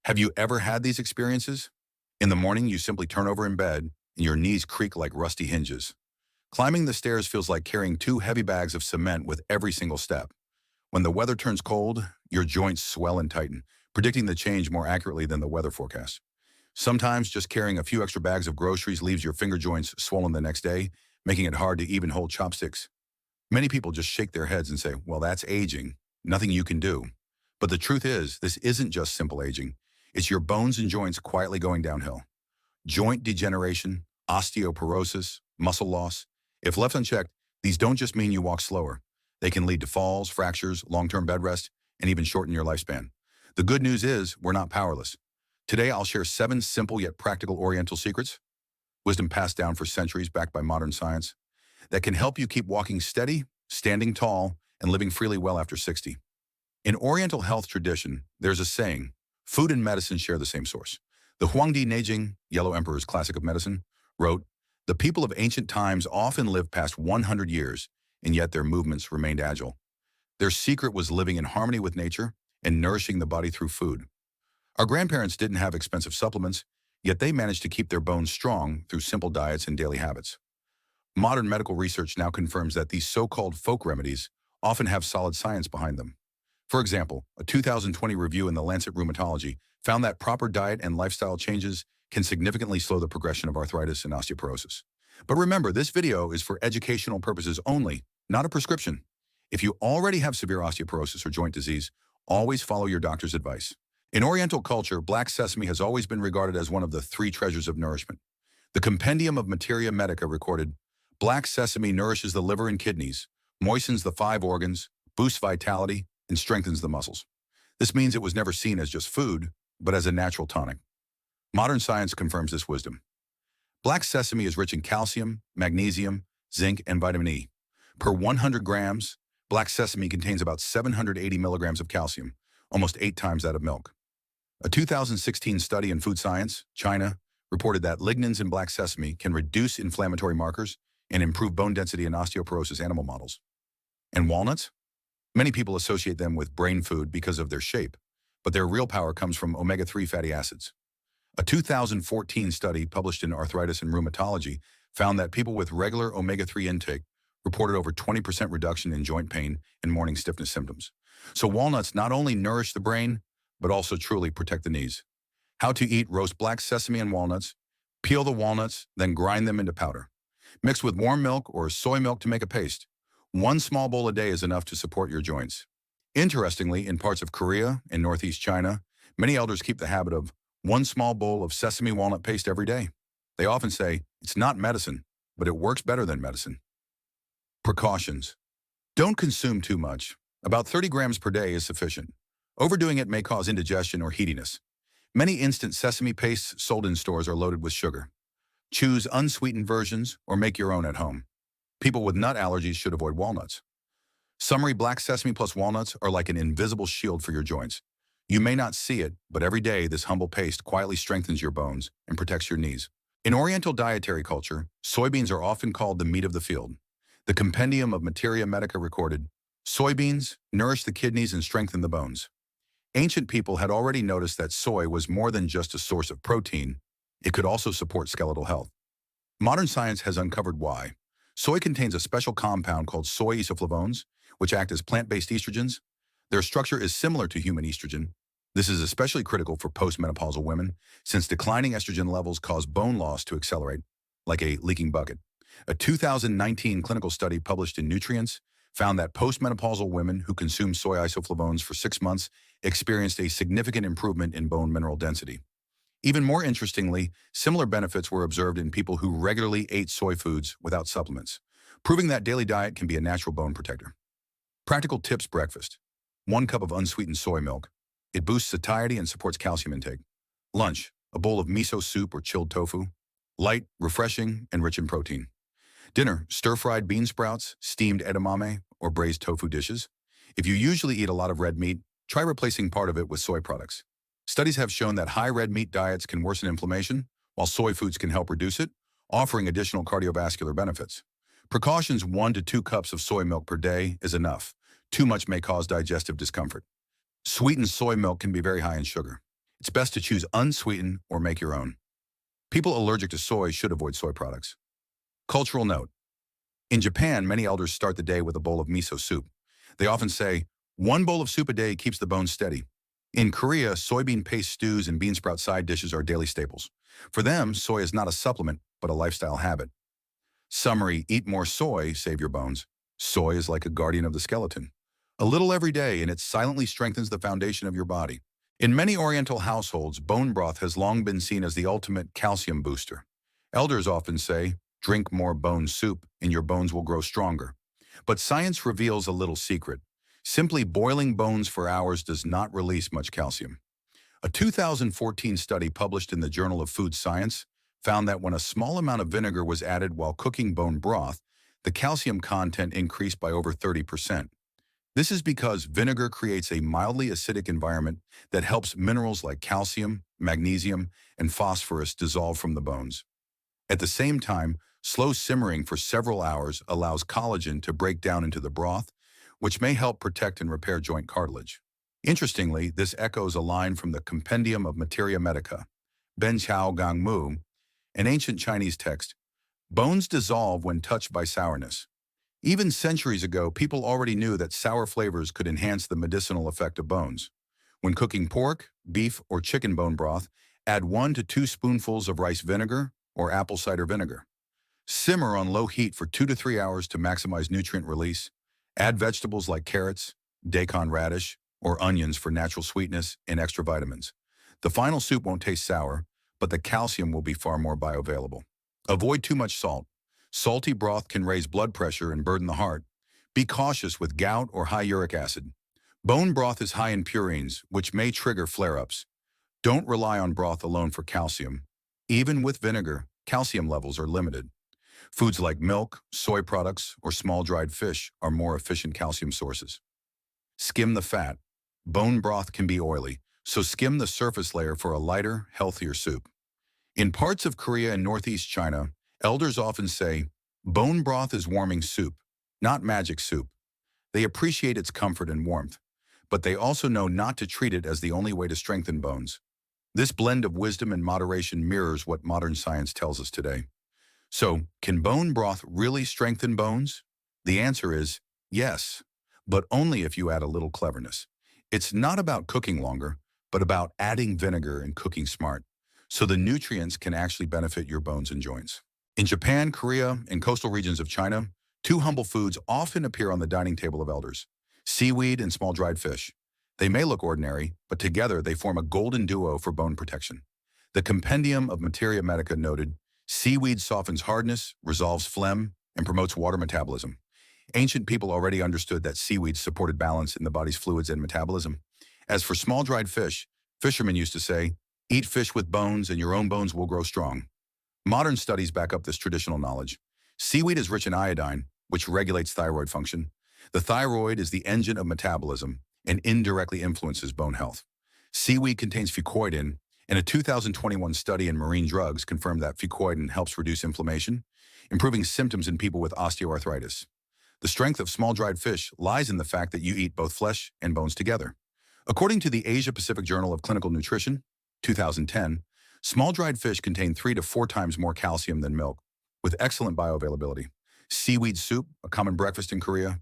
Have you ever had these experiences? In the morning, you simply turn over in bed and your knees creak like rusty hinges. Climbing the stairs feels like carrying two heavy bags of cement with every single step. When the weather turns cold, your joints swell and tighten, predicting the change more accurately than the weather forecast. Sometimes just carrying a few extra bags of groceries leaves your finger joints swollen the next day, making it hard to even hold chopsticks. Many people just shake their heads and say, well, that's aging. Nothing you can do. But the truth is, this isn't just simple aging. It's your bones and joints quietly going downhill. Joint degeneration, osteoporosis, muscle loss. If left unchecked, these don't just mean you walk slower. They can lead to falls, fractures, long-term bed rest, and even shorten your lifespan. The good news is we're not powerless. Today, I'll share 7 simple yet practical Oriental secrets, wisdom passed down for centuries backed by modern science, that can help you keep walking steady, standing tall, and living freely well after 60. In Oriental health tradition, there's a saying, food and medicine share the same source. The Huangdi Neijing, Yellow Emperor's classic of medicine, wrote, the people of ancient times often lived past 100 years, and yet their movements remained agile. Their secret was living in harmony with nature and nourishing the body through food. Our grandparents didn't have expensive supplements, yet they managed to keep their bones strong through simple diets and daily habits. Modern medical research now confirms that these so-called folk remedies often have solid science behind them. For example, a 2020 review in the Lancet Rheumatology found that proper diet and lifestyle changes can significantly slow the progression of arthritis and osteoporosis. But remember, this video is for educational purposes only, not a prescription. If you already have severe osteoporosis or joint disease, always follow your doctor's advice. In Oriental culture, black sesame has always been regarded as one of the 3 treasures of nourishment. The Compendium of Materia Medica recorded, black sesame nourishes the liver and kidneys, moistens the 5 organs, boosts vitality, and strengthens the muscles. This means it was never seen as just food, but as a natural tonic. Modern science confirms this wisdom. Black sesame is rich in calcium, magnesium, zinc, and vitamin E. Per 100 grams, black sesame contains about 780 milligrams of calcium, almost 8 times that of milk. A 2016 study in Food Science, China, reported that lignans in black sesame can reduce inflammatory markers and improve bone density in osteoporosis animal models. And walnuts? Many people associate them with brain food because of their shape, but their real power comes from omega-3 fatty acids. A 2014 study published in Arthritis and Rheumatology found that people with regular omega-3 intake reported over 20% reduction in joint pain and morning stiffness symptoms. So walnuts not only nourish the brain, but also truly protect the knees. How to eat: roast black sesame and walnuts, peel the walnuts, then grind them into powder. Mix with warm milk or soy milk to make a paste. 1 small bowl a day is enough to support your joints. Interestingly, in parts of Korea and Northeast China, many elders keep the habit of 1 small bowl of sesame walnut paste every day. They often say, it's not medicine, but it works better than medicine. Precautions. Don't consume too much. About 30 grams per day is sufficient. Overdoing it may cause indigestion or heatiness. Many instant sesame pastes sold in stores are loaded with sugar. Choose unsweetened versions or make your own at home. People with nut allergies should avoid walnuts. Summary: black sesame plus walnuts are like an invisible shield for your joints. You may not see it, but every day this humble paste quietly strengthens your bones and protects your knees. In Oriental dietary culture, soybeans are often called the meat of the field. The Compendium of Materia Medica recorded, soybeans nourish the kidneys and strengthen the bones. Ancient people had already noticed that soy was more than just a source of protein. It could also support skeletal health. Modern science has uncovered why. Soy contains a special compound called soy isoflavones, which act as plant-based estrogens. Their structure is similar to human estrogen. This is especially critical for postmenopausal women, since declining estrogen levels cause bone loss to accelerate, like a leaking bucket. A 2019 clinical study published in Nutrients found that postmenopausal women who consumed soy isoflavones for 6 months experienced a significant improvement in bone mineral density. Even more interestingly, similar benefits were observed in people who regularly ate soy foods without supplements, proving that daily diet can be a natural bone protector. Practical tips: breakfast. 1 cup of unsweetened soy milk. It boosts satiety and supports calcium intake. Lunch, a bowl of miso soup or chilled tofu. Light, refreshing, and rich in protein. Dinner, stir-fried bean sprouts, steamed edamame, or braised tofu dishes. If you usually eat a lot of red meat, try replacing part of it with soy products. Studies have shown that high red meat diets can worsen inflammation, while soy foods can help reduce it, offering additional cardiovascular benefits. Precautions: 1 to 2 cups of soy milk per day is enough. Too much may cause digestive discomfort. Sweetened soy milk can be very high in sugar. It's best to choose unsweetened or make your own. People allergic to soy should avoid soy products. Cultural note. In Japan, many elders start the day with a bowl of miso soup. They often say, one bowl of soup a day keeps the bones steady. In Korea, soybean paste stews and bean sprout side dishes are daily staples. For them, soy is not a supplement, but a lifestyle habit. Summary, eat more soy, save your bones. Soy is like a guardian of the skeleton. A little every day, and it silently strengthens the foundation of your body. In many Oriental households, bone broth has long been seen as the ultimate calcium booster. Elders often say, drink more bone soup and your bones will grow stronger. But science reveals a little secret. Simply boiling bones for hours does not release much calcium. A 2014 study published in the Journal of Food Science found that when a small amount of vinegar was added while cooking bone broth, the calcium content increased by over 30%. This is because vinegar creates a mildly acidic environment that helps minerals like calcium, magnesium, and phosphorus dissolve from the bones. At the same time, slow simmering for several hours allows collagen to break down into the broth, which may help protect and repair joint cartilage. Interestingly, this echoes a line from the Compendium of Materia Medica, Ben Chao Gang Mu, an ancient Chinese text. Bones dissolve when touched by sourness. Even centuries ago, people already knew that sour flavors could enhance the medicinal effect of bones. When cooking pork, beef, or chicken bone broth, add 1 to 2 spoonfuls of rice vinegar or apple cider vinegar. Simmer on low heat for 2 to 3 hours to maximize nutrient release. Add vegetables like carrots, daikon radish, or onions for natural sweetness and extra vitamins. The final soup won't taste sour, but the calcium will be far more bioavailable. Avoid too much salt. Salty broth can raise blood pressure and burden the heart. Be cautious with gout or high uric acid. Bone broth is high in purines, which may trigger flare-ups. Don't rely on broth alone for calcium. Even with vinegar, calcium levels are limited. Foods like milk, soy products, or small dried fish are more efficient calcium sources. Skim the fat. Bone broth can be oily, so skim the surface layer for a lighter, healthier soup. In parts of Korea and northeast China, elders often say, bone broth is warming soup, not magic soup. They appreciate its comfort and warmth, but they also know not to treat it as the only way to strengthen bones. This blend of wisdom and moderation mirrors what modern science tells us today. So, can bone broth really strengthen bones? The answer is yes, but only if you add a little cleverness. It's not about cooking longer, but about adding vinegar and cooking smart, so the nutrients can actually benefit your bones and joints. In Japan, Korea, and coastal regions of China, 2 humble foods often appear on the dining table of elders: seaweed and small dried fish. They may look ordinary, but together they form a golden duo for bone protection. The Compendium of Materia Medica noted, seaweed softens hardness, resolves phlegm, and promotes water metabolism. Ancient people already understood that seaweed supported balance in the body's fluids and metabolism. As for small dried fish, fishermen used to say, eat fish with bones and your own bones will grow strong. Modern studies back up this traditional knowledge. Seaweed is rich in iodine, which regulates thyroid function. The thyroid is the engine of metabolism and indirectly influences bone health. Seaweed contains fucoidan, and a 2021 study in marine drugs confirmed that fucoidan helps reduce inflammation, improving symptoms in people with osteoarthritis. The strength of small dried fish lies in the fact that you eat both flesh and bones together. According to the Asia-Pacific Journal of Clinical Nutrition, 2010, small dried fish contain 3 to 4 times more calcium than milk, with excellent bioavailability. Seaweed soup, a common breakfast in Korea.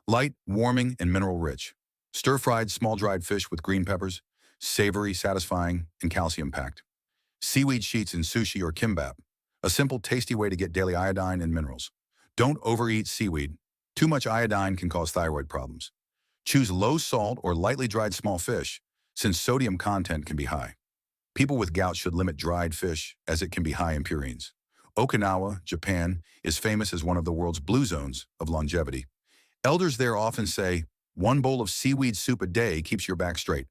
Light, warming, and mineral-rich. Stir-fried small dried fish with green peppers. Savory, satisfying, and calcium-packed. Seaweed sheets in sushi or kimbap. A simple, tasty way to get daily iodine and minerals. Don't overeat seaweed. Too much iodine can cause thyroid problems. Choose low-salt or lightly dried small fish, since sodium content can be high. People with gout should limit dried fish, as it can be high in purines. Okinawa, Japan, is famous as one of the world's blue zones of longevity. Elders there often say, 1 bowl of seaweed soup a day keeps your back straight.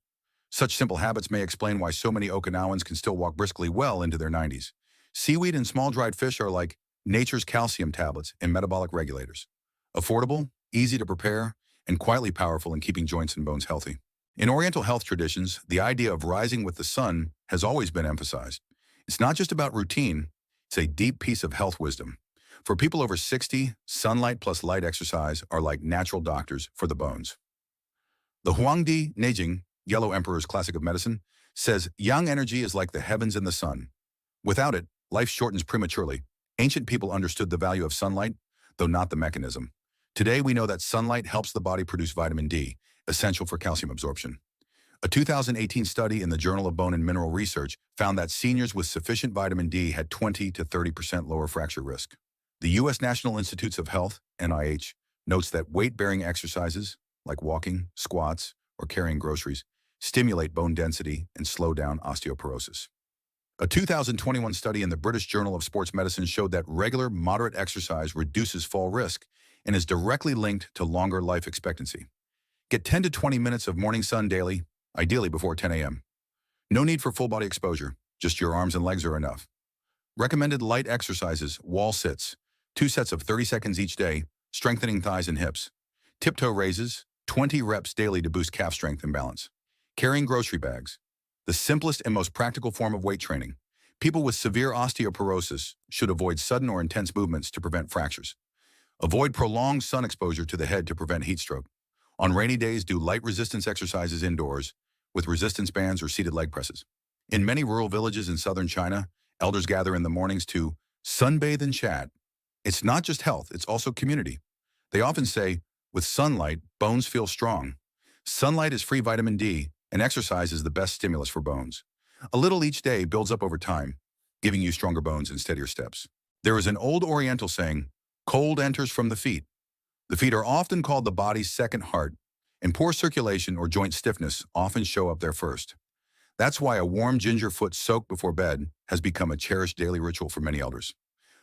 Such simple habits may explain why so many Okinawans can still walk briskly well into their 90s. Seaweed and small dried fish are like nature's calcium tablets and metabolic regulators. Affordable, easy to prepare, and quietly powerful in keeping joints and bones healthy. In Oriental health traditions, the idea of rising with the sun has always been emphasized. It's not just about routine, it's a deep piece of health wisdom. For people over 60, sunlight plus light exercise are like natural doctors for the bones. The Huangdi Neijing, Yellow Emperor's Classic of Medicine, says young energy is like the heavens and the sun. Without it, life shortens prematurely. Ancient people understood the value of sunlight, though not the mechanism. Today, we know that sunlight helps the body produce vitamin D, essential for calcium absorption. A 2018 study in the Journal of Bone and Mineral Research found that seniors with sufficient vitamin D had 20 to 30% lower fracture risk. The U.S. National Institutes of Health, NIH, notes that weight-bearing exercises, like walking, squats, or carrying groceries, stimulate bone density and slow down osteoporosis. A 2021 study in the British Journal of Sports Medicine showed that regular, moderate exercise reduces fall risk and is directly linked to longer life expectancy. Get 10 to 20 minutes of morning sun daily, ideally before 10 a.m. No need for full-body exposure, just your arms and legs are enough. Recommended light exercises, wall sits, 2 sets of 30 seconds each day, strengthening thighs and hips. Tiptoe raises, 20 reps daily to boost calf strength and balance. Carrying grocery bags, the simplest and most practical form of weight training. People with severe osteoporosis should avoid sudden or intense movements to prevent fractures. Avoid prolonged sun exposure to the head to prevent heat stroke. On rainy days, do light resistance exercises indoors with resistance bands or seated leg presses. In many rural villages in southern China, elders gather in the mornings to sunbathe and chat. It's not just health, it's also community. They often say, with sunlight, bones feel strong. Sunlight is free vitamin D, and exercise is the best stimulus for bones. A little each day builds up over time, giving you stronger bones and steadier steps. There is an old Oriental saying, cold enters from the feet. The feet are often called the body's second heart, and poor circulation or joint stiffness often show up there first. That's why a warm ginger foot soak before bed has become a cherished daily ritual for many elders.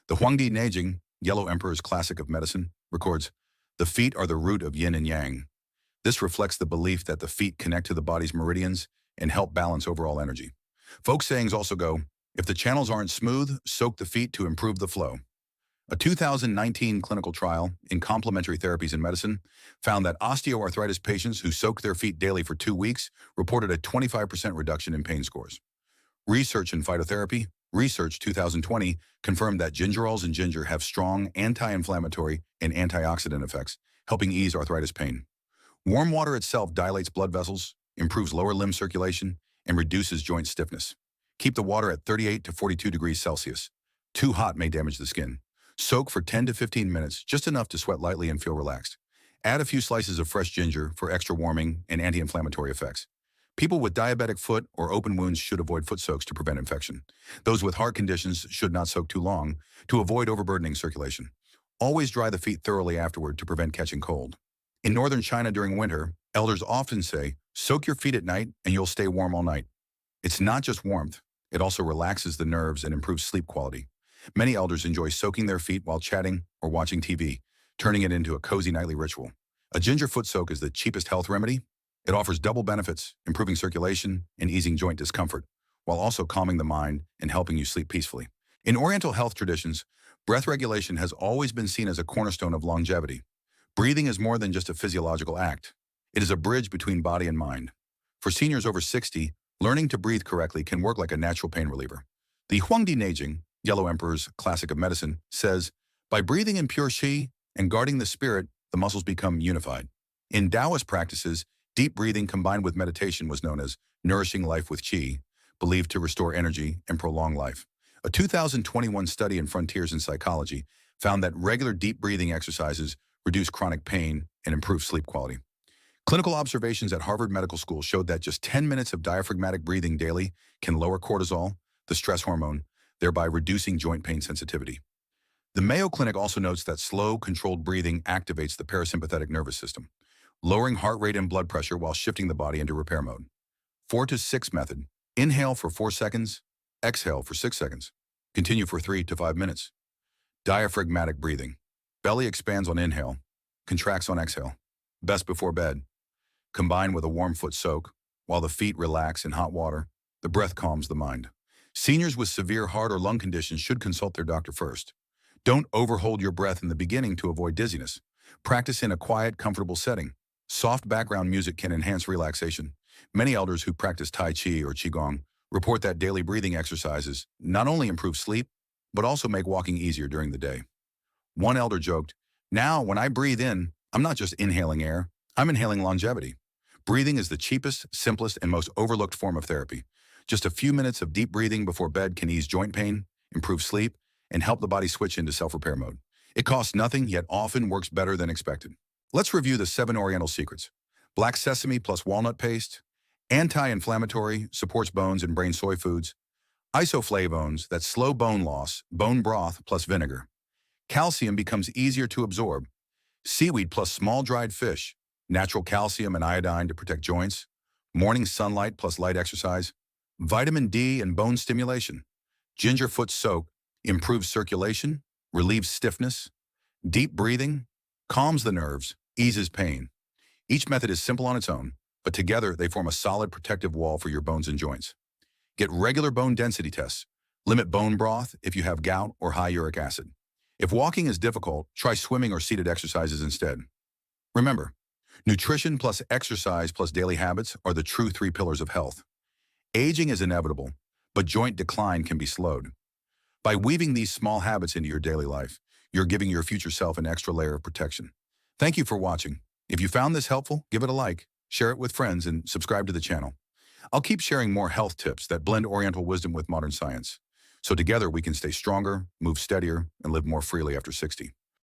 The Huangdi Neijing, Yellow Emperor's classic of medicine, records, the feet are the root of yin and yang. This reflects the belief that the feet connect to the body's meridians and help balance overall energy. Folk sayings also go, if the channels aren't smooth, soak the feet to improve the flow. A 2019 clinical trial in complementary therapies in medicine found that osteoarthritis patients who soaked their feet daily for 2 weeks reported a 25% reduction in pain scores. Research in phytotherapy, Research 2020 confirmed that gingerols and ginger have strong anti-inflammatory and antioxidant effects, helping ease arthritis pain. Warm water itself dilates blood vessels, improves lower limb circulation, and reduces joint stiffness. Keep the water at 38 to 42 degrees Celsius. Too hot may damage the skin. Soak for 10 to 15 minutes, just enough to sweat lightly and feel relaxed. Add a few slices of fresh ginger for extra warming and anti-inflammatory effects. People with diabetic foot or open wounds should avoid foot soaks to prevent infection. Those with heart conditions should not soak too long to avoid overburdening circulation. Always dry the feet thoroughly afterward to prevent catching cold. In northern China during winter, elders often say, soak your feet at night and you'll stay warm all night. It's not just warmth, it also relaxes the nerves and improves sleep quality. Many elders enjoy soaking their feet while chatting or watching TV, turning it into a cozy nightly ritual. A ginger foot soak is the cheapest health remedy. It offers double benefits, improving circulation and easing joint discomfort, while also calming the mind and helping you sleep peacefully. In Oriental health traditions, breath regulation has always been seen as a cornerstone of longevity. Breathing is more than just a physiological act. It is a bridge between body and mind. For seniors over 60, learning to breathe correctly can work like a natural pain reliever. The Huangdi Neijing, Yellow Emperor's classic of medicine, says, by breathing in pure qi and guarding the spirit, the muscles become unified. In Taoist practices, deep breathing combined with meditation was known as nourishing life with qi, believed to restore energy and prolong life. A 2021 study in Frontiers in Psychology found that regular deep breathing exercises reduce chronic pain and improve sleep quality. Clinical observations at Harvard Medical School showed that just 10 minutes of diaphragmatic breathing daily can lower cortisol, the stress hormone, thereby reducing joint pain sensitivity. The Mayo Clinic also notes that slow, controlled breathing activates the parasympathetic nervous system, lowering heart rate and blood pressure while shifting the body into repair mode. 4 to 6 method. Inhale for 4 seconds, exhale for 6 seconds. Continue for 3 to 5 minutes. Diaphragmatic breathing. Belly expands on inhale, contracts on exhale. Best before bed. Combined with a warm foot soak, while the feet relax in hot water, the breath calms the mind. Seniors with severe heart or lung conditions should consult their doctor first. Don't overhold your breath in the beginning to avoid dizziness. Practice in a quiet, comfortable setting. Soft background music can enhance relaxation. Many elders who practice Tai Chi or Qigong report that daily breathing exercises not only improve sleep, but also make walking easier during the day. One elder joked, now when I breathe in, I'm not just inhaling air, I'm inhaling longevity. Breathing is the cheapest, simplest, and most overlooked form of therapy. Just a few minutes of deep breathing before bed can ease joint pain, improve sleep, and help the body switch into self-repair mode. It costs nothing, yet often works better than expected. Let's review the 7 Oriental secrets. Black sesame plus walnut paste, anti-inflammatory, supports bones and brain soy foods, isoflavones that slow bone loss, bone broth plus vinegar. Calcium becomes easier to absorb. Seaweed plus small dried fish, natural calcium and iodine to protect joints. Morning sunlight plus light exercise. Vitamin D and bone stimulation. Ginger foot soak improves circulation, relieves stiffness. Deep breathing calms the nerves, eases pain. Each method is simple on its own, but together they form a solid protective wall for your bones and joints. Get regular bone density tests. Limit bone broth if you have gout or high uric acid. If walking is difficult, try swimming or seated exercises instead. Remember, nutrition plus exercise plus daily habits are the true 3 pillars of health. Aging is inevitable, but joint decline can be slowed. By weaving these small habits into your daily life, you're giving your future self an extra layer of protection. Thank you for watching. If you found this helpful, give it a like, share it with friends, and subscribe to the channel. I'll keep sharing more health tips that blend Oriental wisdom with modern science, so together we can stay stronger, move steadier, and live more freely after 60.